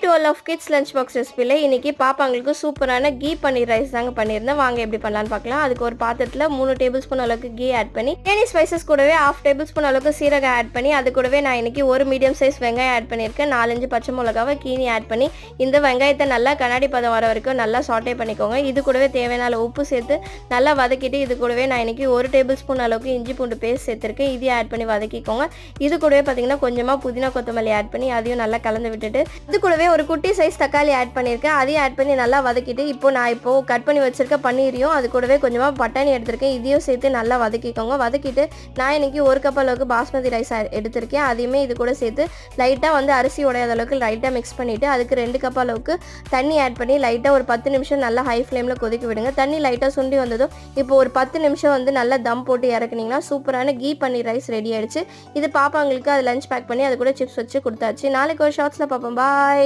Day 12 of kids lunch box ரெசிபியில் இன்றைக்கி பாப்பாங்களுக்கு சூப்பரான கீ பன்னீர் ரைஸ் தாங்க பண்ணியிருந்தேன். வாங்க எப்படி பண்ணலான்னு பார்க்கலாம். அதுக்கு ஒரு பாத்திரத்தில் 3 டேபிள் ஸ்பூன் அளவுக்கு கீ ஆட் பண்ணி, தேனி ஸ்பைசஸ் கூடவே 1/2 டேபிள் ஸ்பூன் அளவுக்கு சீரகம் ஆட் பண்ணி, அது கூடவே நான் இன்றைக்கி ஒரு மீடியம் சைஸ் வெங்காயம் ஆட் பண்ணியிருக்கேன். 4-5 பச்சை மிளகாவை கீனி ஆட் பண்ணி, இந்த வெங்காயத்தை நல்லா கண்ணாடி பதம் வர வரைக்கும் நல்லா சாட்டே பண்ணிக்கோங்க. இது கூடவே தேவையான உப்பு சேர்த்து நல்லா வதக்கிட்டு, இது கூடவே நான் இன்றைக்கி 1 டேபிள் ஸ்பூன் அளவுக்கு இஞ்சி பூண்டு பேஸ்ட் சேர்த்துருக்கேன். இதையும் ஆட் பண்ணி வதக்கிக்கோங்க. இது கூடவே பார்த்திங்கன்னா கொஞ்சமாக புதினா கொத்தமல்லி ஆட் பண்ணி அதையும் நல்லா கலந்து விட்டுட்டு, இது கூடவே ஒரு குட்டி சைஸ் தக்காளி ஆட் பண்ணியிருக்கேன். அதையும் ஆட் பண்ணி நல்லா வதக்கிட்டு, நான் இப்போ கட் பண்ணி வச்சிருக்க பன்னீரையும் அது கூடவே கொஞ்சமாக பட்டாணி எடுத்திருக்கேன். இதையும் சேர்த்து நல்லா வதக்கிக்கோங்க. வதக்கிட்டு நான் இன்னைக்கு 1 கப் அளவுக்கு பாஸ்மதி ரைஸ் எடுத்திருக்கேன். அதையுமே இது கூட சேர்த்து லைட்டாக அரிசி உடையாத அளவுக்கு லைட்டாக மிக்ஸ் பண்ணிவிட்டு, அதுக்கு 2 கப் அளவுக்கு தண்ணி ஆட் பண்ணி லைட்டாக ஒரு 10 நிமிஷம் நல்லா ஹை ஃப்ளேமில் கொதிக்க விடுங்க. தண்ணி லைட்டாக சுண்டி வந்ததும் இப்போ ஒரு 10 நிமிஷம் நல்லா தம் போட்டு இறக்குனீங்கன்னா சூப்பரான கீ பன்னீர் ரைஸ் ரெடி ஆயிடுச்சு. இது பாப்பாங்களுக்கு அது லஞ்ச் பேக் பண்ணி அது கூட சிப்ஸ் வச்சு கொடுத்தாச்சு. நாளைக்கு ஒரு ஷார்ட்ஸில் பார்ப்போம். பாய்.